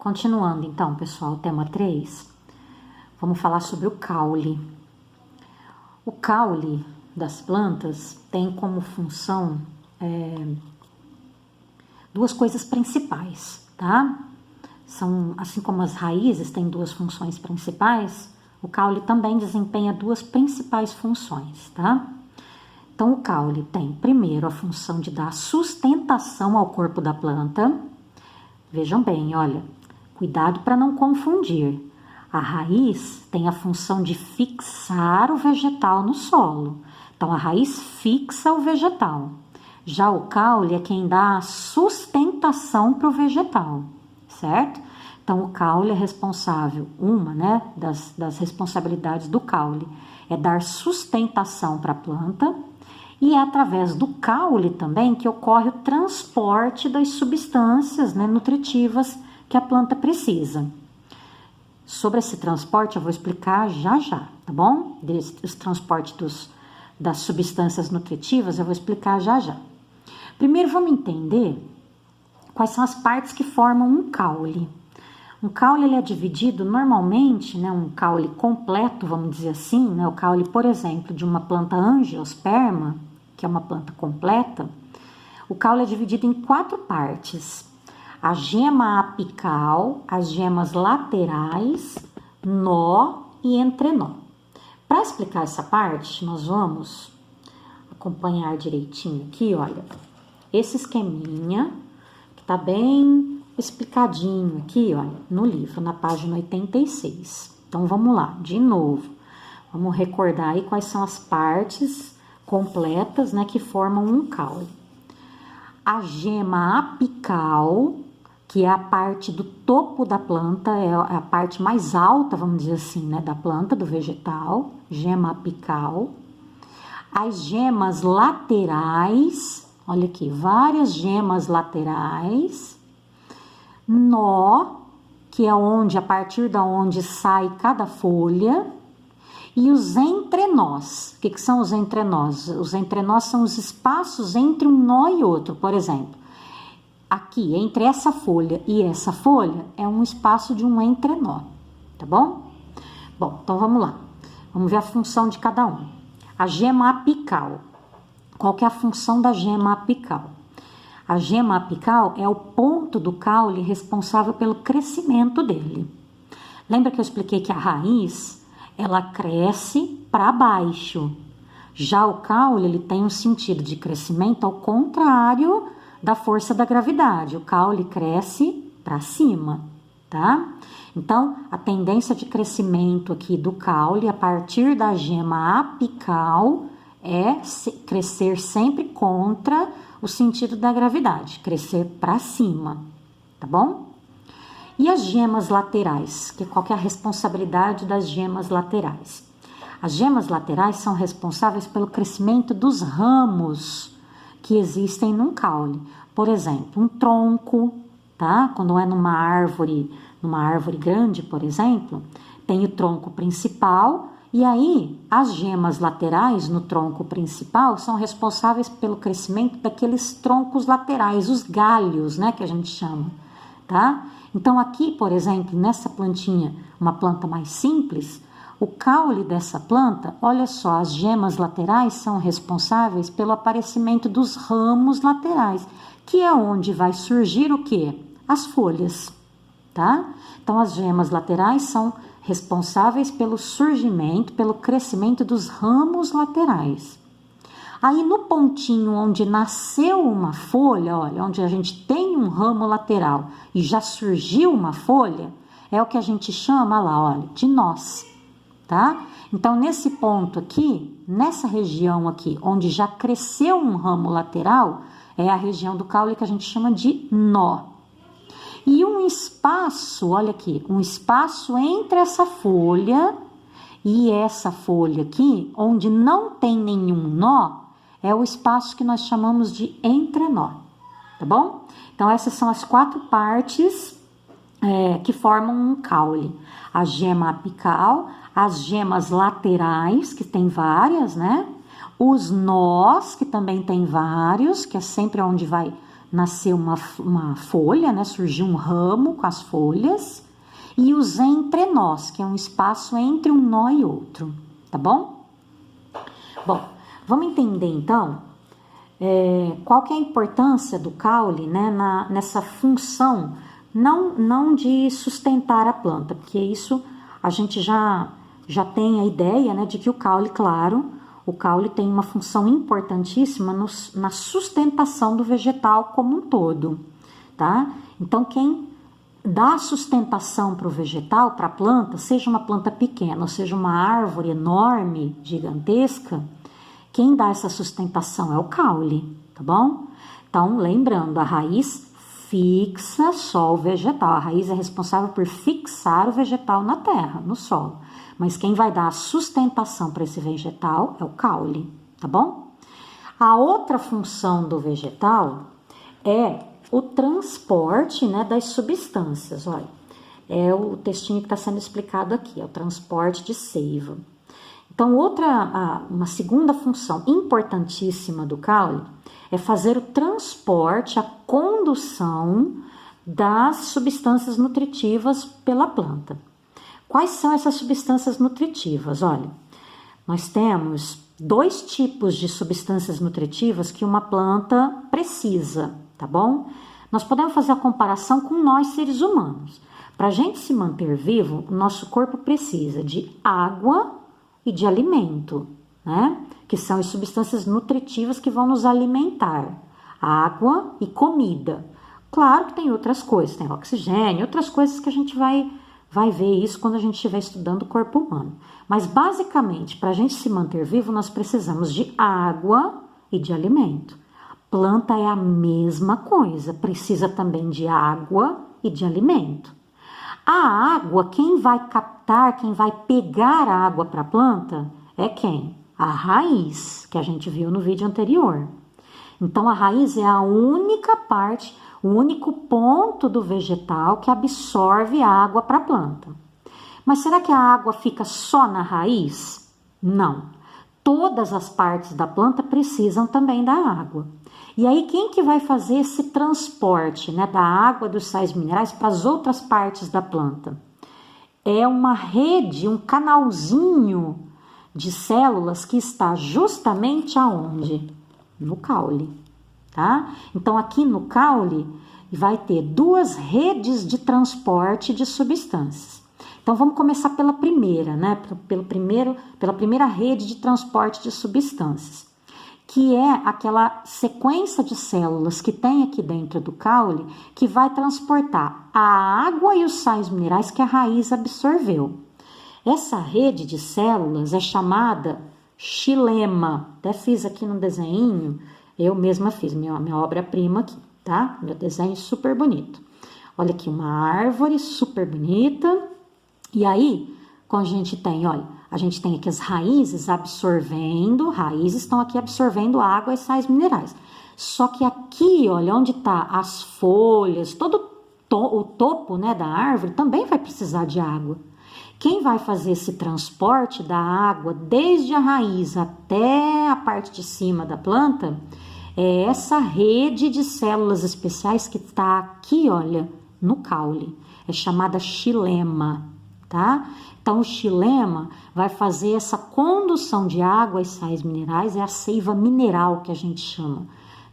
Continuando então, pessoal, tema 3, vamos falar sobre o caule. O caule das plantas tem como função duas coisas principais, tá? São, assim como as raízes têm duas funções principais, o caule também desempenha duas principais funções, tá? Então, o caule tem, primeiro, a função de dar sustentação ao corpo da planta. Vejam bem, olha, cuidado para não confundir. A raiz tem a função de fixar o vegetal no solo. Então, a raiz fixa o vegetal. Já o caule é quem dá a sustentação para o vegetal, certo? Então, o caule é responsável, das responsabilidades do caule é dar sustentação para a planta, e é através do caule também que ocorre o transporte das substâncias, nutritivas que a planta precisa. Sobre esse transporte eu vou explicar já, tá bom? Os transportes das substâncias nutritivas eu vou explicar já. Primeiro vamos entender quais são as partes que formam um caule. Um caule ele é dividido normalmente, um caule completo, vamos dizer assim, o caule, por exemplo, de uma planta angiosperma, que é uma planta completa, o caule é dividido em 4 partes. A gema apical, as gemas laterais, nó e entrenó. Para explicar essa parte, nós vamos acompanhar direitinho aqui, olha, esse esqueminha, que tá bem explicadinho aqui, olha, no livro, na página 86. Então, vamos lá, de novo. Vamos recordar aí quais são as partes completas, que formam um caule. A gema apical, que é a parte do topo da planta, é a parte mais alta, vamos dizer assim, da planta, do vegetal, gema apical. As gemas laterais, olha aqui, várias gemas laterais. Nó, que é a partir da onde sai cada folha. E os entrenós. O que são os entrenós? Os entrenós são os espaços entre um nó e outro. Por exemplo, aqui, entre essa folha e essa folha, é um espaço de um entrenó, tá bom? Bom, então vamos lá. Vamos ver a função de cada um. A gema apical. Qual que é a função da gema apical? A gema apical é o ponto do caule responsável pelo crescimento dele. Lembra que eu expliquei que a raiz, ela cresce para baixo. Já o caule, ele tem um sentido de crescimento ao contrário da força da gravidade. O caule cresce para cima, tá? Então, a tendência de crescimento aqui do caule, a partir da gema apical, é crescer sempre contra o sentido da gravidade, crescer para cima, tá bom? E as gemas laterais, qual que é a responsabilidade das gemas laterais? As gemas laterais são responsáveis pelo crescimento dos ramos que existem num caule. Por exemplo, um tronco, tá? Quando é numa árvore grande, por exemplo, tem o tronco principal. E aí, as gemas laterais no tronco principal são responsáveis pelo crescimento daqueles troncos laterais, os galhos, que a gente chama, tá? Então, aqui, por exemplo, nessa plantinha, uma planta mais simples, o caule dessa planta, olha só, as gemas laterais são responsáveis pelo aparecimento dos ramos laterais, que é onde vai surgir o quê? As folhas, tá? Então, as gemas laterais são responsáveis pelo surgimento, pelo crescimento dos ramos laterais. Aí, no pontinho onde nasceu uma folha, olha, onde a gente tem um ramo lateral e já surgiu uma folha, é o que a gente chama lá, olha, de nós, tá? Então, nesse ponto aqui, nessa região aqui, onde já cresceu um ramo lateral, é a região do caule que a gente chama de nó. E um espaço, olha aqui, um espaço entre essa folha e essa folha aqui, onde não tem nenhum nó, é o espaço que nós chamamos de entrenó, tá bom? Então, essas são as 4 partes que formam um caule. A gema apical, as gemas laterais, que tem várias, Os nós, que também tem vários, que é sempre onde vai nasceu uma folha, né? Surgiu um ramo com as folhas, e os entrenós, que é um espaço entre um nó e outro, tá bom? Bom, vamos entender então qual que é a importância do caule, né, nessa função, não de sustentar a planta, porque isso a gente já tem a ideia, né, de que o caule, claro, o caule tem uma função importantíssima na sustentação do vegetal como um todo, tá? Então, quem dá sustentação para o vegetal, para a planta, seja uma planta pequena, ou seja uma árvore enorme, gigantesca, quem dá essa sustentação é o caule, tá bom? Então, lembrando, a raiz fixa só o vegetal, a raiz é responsável por fixar o vegetal na terra, no solo. Mas quem vai dar a sustentação para esse vegetal é o caule, tá bom? A outra função do vegetal é o transporte, né, das substâncias. Olha, é o textinho que está sendo explicado aqui, é o transporte de seiva. Então, uma segunda função importantíssima do caule é fazer o transporte, a condução das substâncias nutritivas pela planta. Quais são essas substâncias nutritivas? Olha, nós temos 2 tipos de substâncias nutritivas que uma planta precisa, tá bom? Nós podemos fazer a comparação com nós, seres humanos. Para a gente se manter vivo, o nosso corpo precisa de água e de alimento, né? Que são as substâncias nutritivas que vão nos alimentar. Água e comida. Claro que tem outras coisas, tem oxigênio, outras coisas que a gente vai ver isso quando a gente estiver estudando o corpo humano. Mas, basicamente, para a gente se manter vivo, nós precisamos de água e de alimento. Planta é a mesma coisa, precisa também de água e de alimento. A água, quem vai captar, quem vai pegar a água para a planta é quem? A raiz, que a gente viu no vídeo anterior. Então, a raiz é a única parte, o único ponto do vegetal que absorve a água para a planta. Mas será que a água fica só na raiz? Não. Todas as partes da planta precisam também da água. E aí, quem que vai fazer esse transporte, né, da água, dos sais minerais para as outras partes da planta? É uma rede, um canalzinho de células que está justamente aonde? No caule, tá? Então, aqui no caule vai ter 2 redes de transporte de substâncias. Então, vamos começar pela primeira, né? Pela primeira rede de transporte de substâncias, que é aquela sequência de células que tem aqui dentro do caule, que vai transportar a água e os sais minerais que a raiz absorveu. Essa rede de células é chamada xilema. Até fiz aqui no desenho, eu mesma fiz, minha obra-prima aqui, tá? Meu desenho super bonito. Olha aqui, uma árvore super bonita. E aí, quando a gente tem, olha, a gente tem aqui as raízes estão aqui absorvendo água e sais minerais. Só que aqui, olha, onde tá as folhas, todo o topo, né, da árvore também vai precisar de água. Quem vai fazer esse transporte da água desde a raiz até a parte de cima da planta é essa rede de células especiais que está aqui, olha, no caule. É chamada xilema, tá? Então, o xilema vai fazer essa condução de água e sais minerais, é a seiva mineral que a gente chama,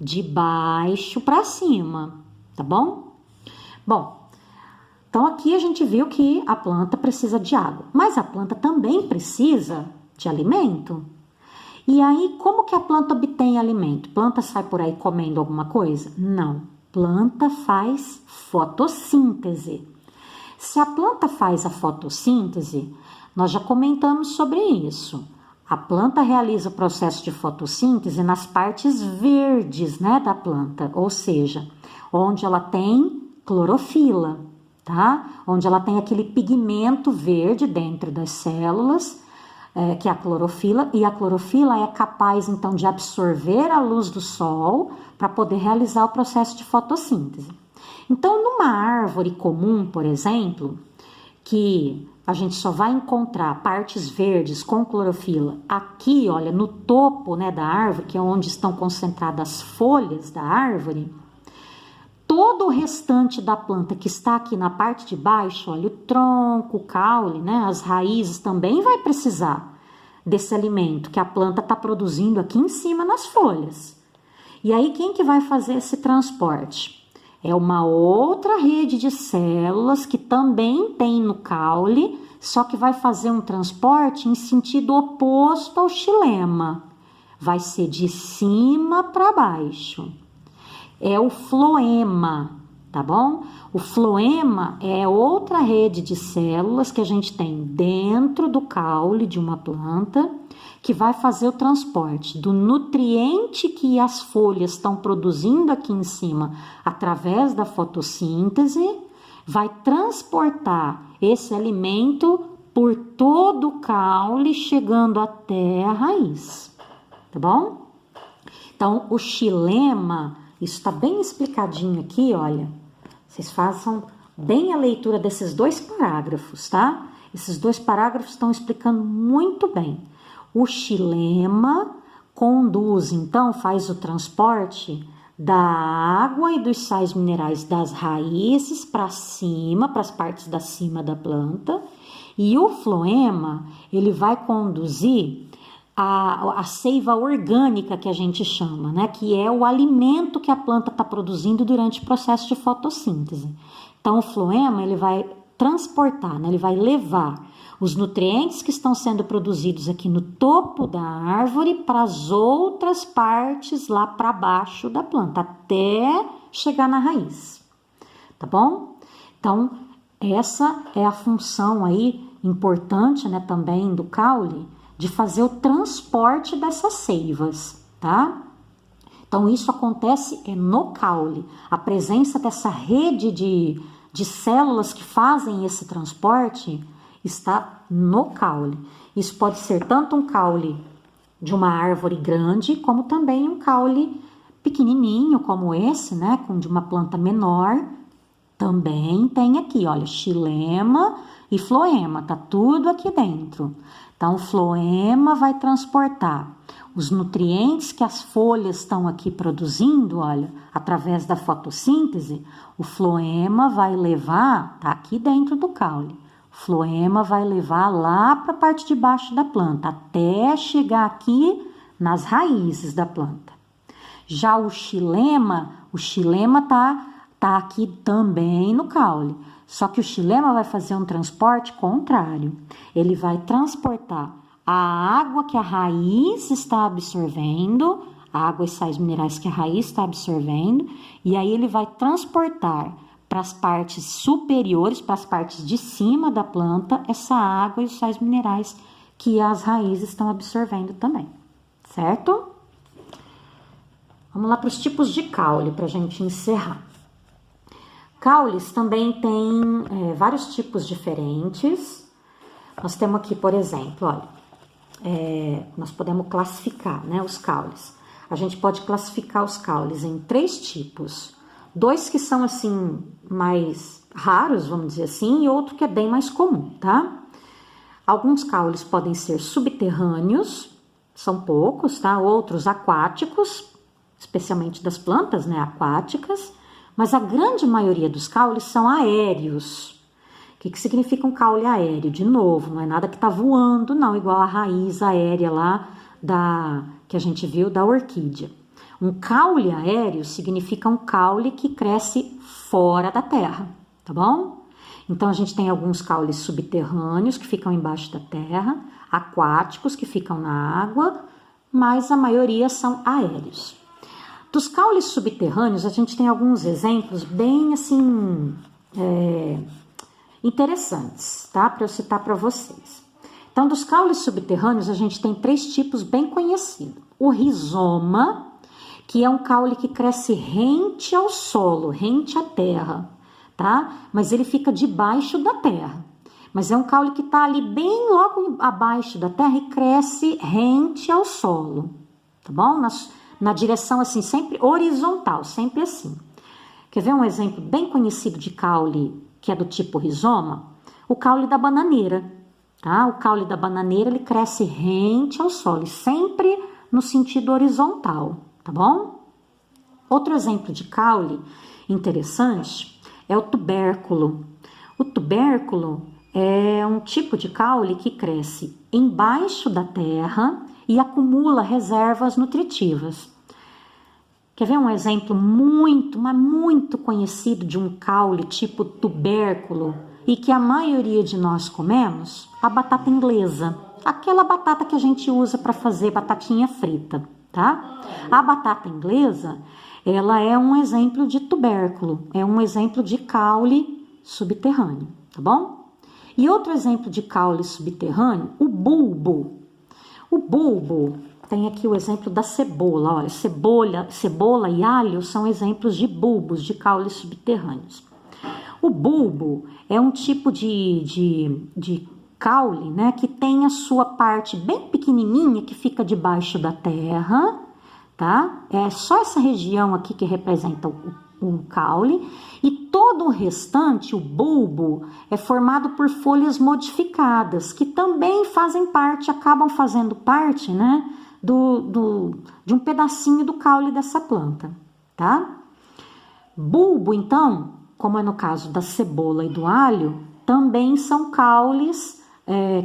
de baixo para cima, tá bom? Bom, então aqui a gente viu que a planta precisa de água, mas a planta também precisa de alimento. E aí, como que a planta obtém alimento? Planta sai por aí comendo alguma coisa? Não, planta faz fotossíntese. Se a planta faz a fotossíntese, nós já comentamos sobre isso. A planta realiza o processo de fotossíntese nas partes verdes, né, da planta, ou seja, onde ela tem clorofila, tá? Onde ela tem aquele pigmento verde dentro das células, que é a clorofila, e a clorofila é capaz, então, de absorver a luz do sol para poder realizar o processo de fotossíntese. Então, numa árvore comum, por exemplo, que a gente só vai encontrar partes verdes com clorofila aqui, olha, no topo, né, da árvore, que é onde estão concentradas as folhas da árvore, todo o restante da planta que está aqui na parte de baixo, olha, o tronco, o caule, né, as raízes também vai precisar desse alimento que a planta está produzindo aqui em cima nas folhas. E aí quem que vai fazer esse transporte? É uma outra rede de células que também tem no caule, só que vai fazer um transporte em sentido oposto ao xilema. Vai ser de cima para baixo. É o floema, tá bom? O floema é outra rede de células que a gente tem dentro do caule de uma planta, que vai fazer o transporte do nutriente que as folhas estão produzindo aqui em cima através da fotossíntese, vai transportar esse alimento por todo o caule, chegando até a raiz, tá bom? Então, o xilema, isso está bem explicadinho aqui, olha. Vocês façam bem a leitura desses 2 parágrafos, tá? Esses 2 parágrafos estão explicando muito bem. O xilema conduz, então, faz o transporte da água e dos sais minerais das raízes para cima, para as partes da cima da planta. E o floema, ele vai conduzir a seiva orgânica que a gente chama, né? Que é o alimento que a planta está produzindo durante o processo de fotossíntese. Então, o floema, ele vai transportar, né? Ele vai levar os nutrientes que estão sendo produzidos aqui no topo da árvore para as outras partes lá para baixo da planta, até chegar na raiz, tá bom? Então, essa é a função aí importante, né, também do caule, de fazer o transporte dessas seivas, tá? Então, isso acontece no caule. A presença dessa rede de células que fazem esse transporte está no caule. Isso pode ser tanto um caule de uma árvore grande, como também um caule pequenininho, como esse, né, de uma planta menor. Também tem aqui, olha, xilema e floema, tá tudo aqui dentro. Então, o floema vai transportar os nutrientes que as folhas estão aqui produzindo, olha, através da fotossíntese. O floema vai levar, tá aqui dentro do caule. O floema vai levar lá para a parte de baixo da planta, até chegar aqui nas raízes da planta. Já o xilema tá aqui também no caule. Só que o xilema vai fazer um transporte contrário. Ele vai transportar a água que a raiz está absorvendo, a água e sais minerais que a raiz está absorvendo, e aí ele vai transportar para as partes superiores, para as partes de cima da planta, essa água e os sais minerais que as raízes estão absorvendo também, certo? Vamos lá para os tipos de caule, para a gente encerrar. Caules também tem vários tipos diferentes. Nós temos aqui, por exemplo, olha, nós podemos classificar, né, os caules. A gente pode classificar os caules em 3 tipos. 2 que são, assim, mais raros, vamos dizer assim, e outro que é bem mais comum, tá? Alguns caules podem ser subterrâneos, são poucos, tá? Outros aquáticos, especialmente das plantas, né, aquáticas. Mas a grande maioria dos caules são aéreos. O que significa um caule aéreo? De novo, não é nada que está voando, não, igual a raiz aérea lá que a gente viu da orquídea. Um caule aéreo significa um caule que cresce fora da terra, tá bom? Então, a gente tem alguns caules subterrâneos que ficam embaixo da terra, aquáticos que ficam na água, mas a maioria são aéreos. Dos caules subterrâneos, a gente tem alguns exemplos bem, assim, interessantes, tá? Para eu citar para vocês. Então, dos caules subterrâneos, a gente tem 3 tipos bem conhecidos. O rizoma, que é um caule que cresce rente ao solo, rente à terra, tá? Mas ele fica debaixo da terra. Mas é um caule que está ali bem logo abaixo da terra e cresce rente ao solo, tá bom? Na direção assim, sempre horizontal, sempre assim. Quer ver um exemplo bem conhecido de caule que é do tipo rizoma? O caule da bananeira, tá? O caule da bananeira, ele cresce rente ao solo, sempre no sentido horizontal, tá bom? Outro exemplo de caule, interessante é o tubérculo. O tubérculo é um tipo de caule que cresce embaixo da terra e acumula reservas nutritivas. Quer ver um exemplo mas muito conhecido de um caule tipo tubérculo e que a maioria de nós comemos? A batata inglesa, aquela batata que a gente usa para fazer batatinha frita, tá? A batata inglesa, ela é um exemplo de tubérculo, é um exemplo de caule subterrâneo, tá bom? E outro exemplo de caule subterrâneo, o bulbo. O bulbo, tem aqui o exemplo da cebola, olha, cebola e alho são exemplos de bulbos, de caules subterrâneos. O bulbo é um tipo de caule, né, que tem a sua parte bem pequenininha que fica debaixo da terra, tá? É só essa região aqui que representa o caule, e todo o restante, o bulbo, é formado por folhas modificadas, que também acabam fazendo parte, né, de um pedacinho do caule dessa planta, tá? Bulbo, então, como é no caso da cebola e do alho, também são caules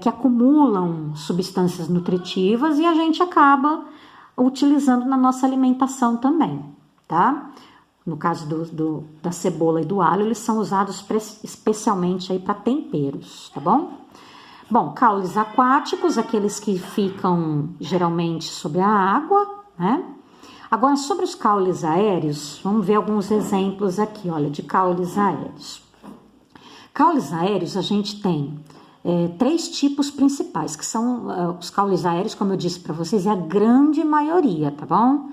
que acumulam substâncias nutritivas e a gente acaba utilizando na nossa alimentação também, tá? No caso da cebola e do alho, eles são usados especialmente aí para temperos, tá bom? Bom, caules aquáticos, aqueles que ficam geralmente sobre a água, né? Agora, sobre os caules aéreos, vamos ver alguns exemplos aqui, olha, de caules aéreos. Caules aéreos, a gente tem 3 tipos principais, que são os caules aéreos, como eu disse para vocês, é a grande maioria, tá bom?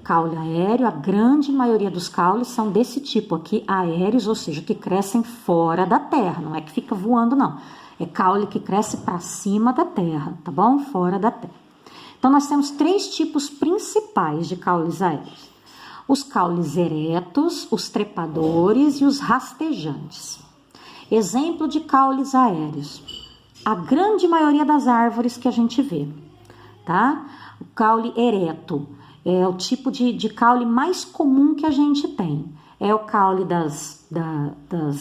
Caule aéreo, a grande maioria dos caules são desse tipo aqui, aéreos, ou seja, que crescem fora da terra, não é que fica voando, não. É caule que cresce para cima da terra, tá bom? Fora da terra. Então, nós temos 3 tipos principais de caules aéreos. Os caules eretos, os trepadores e os rastejantes. Exemplo de caules aéreos. A grande maioria das árvores que a gente vê, tá? O caule ereto é o tipo de caule mais comum que a gente tem. É o caule das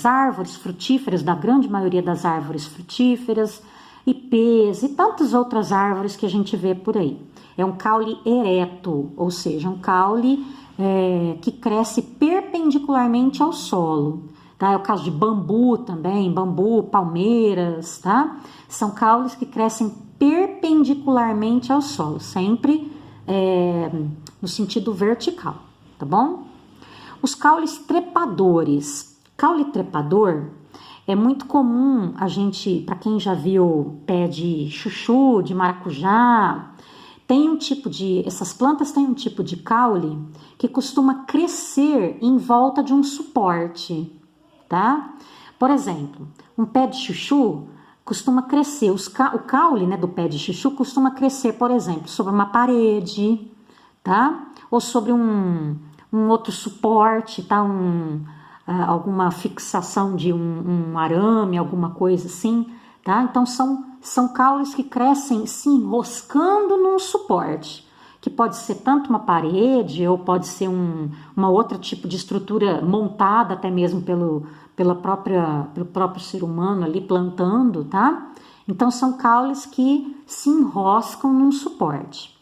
árvores frutíferas, da grande maioria das árvores frutíferas, ipês e tantas outras árvores que a gente vê por aí. É um caule ereto, ou seja, um caule que cresce perpendicularmente ao solo. Tá? É o caso de bambu também, bambu, palmeiras, tá? São caules que crescem perpendicularmente ao solo, sempre no sentido vertical, tá bom? Os caules trepadores. Caule trepador é muito comum a gente, para quem já viu pé de chuchu, de maracujá, essas plantas têm um tipo de caule que costuma crescer em volta de um suporte, tá? Por exemplo, um pé de chuchu costuma crescer, o caule, né, do pé de chuchu costuma crescer, por exemplo, sobre uma parede, tá? Ou sobre um outro suporte, tá? Alguma fixação de um arame, alguma coisa assim, tá? Então, são caules que crescem se enroscando num suporte, que pode ser tanto uma parede ou pode ser uma outra tipo de estrutura montada até mesmo pelo próprio ser humano ali plantando, tá? Então, são caules que se enroscam num suporte.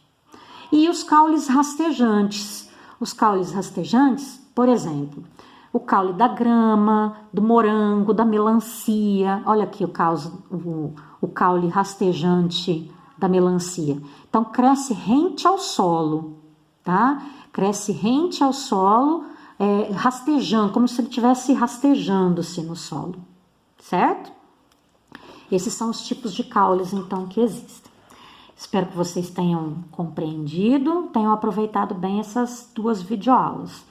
E os caules rastejantes. Os caules rastejantes, por exemplo, o caule da grama, do morango, da melancia. Olha aqui o caule rastejante da melancia. Então, cresce rente ao solo, tá? Cresce rente ao solo, rastejando, como se ele estivesse rastejando-se no solo, certo? Esses são os tipos de caules, então, que existem. Espero que vocês tenham compreendido, tenham aproveitado bem essas 2 videoaulas.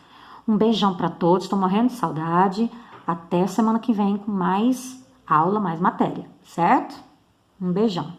Um beijão para todos, estou morrendo de saudade. Até semana que vem com mais aula, mais matéria, certo? Um beijão.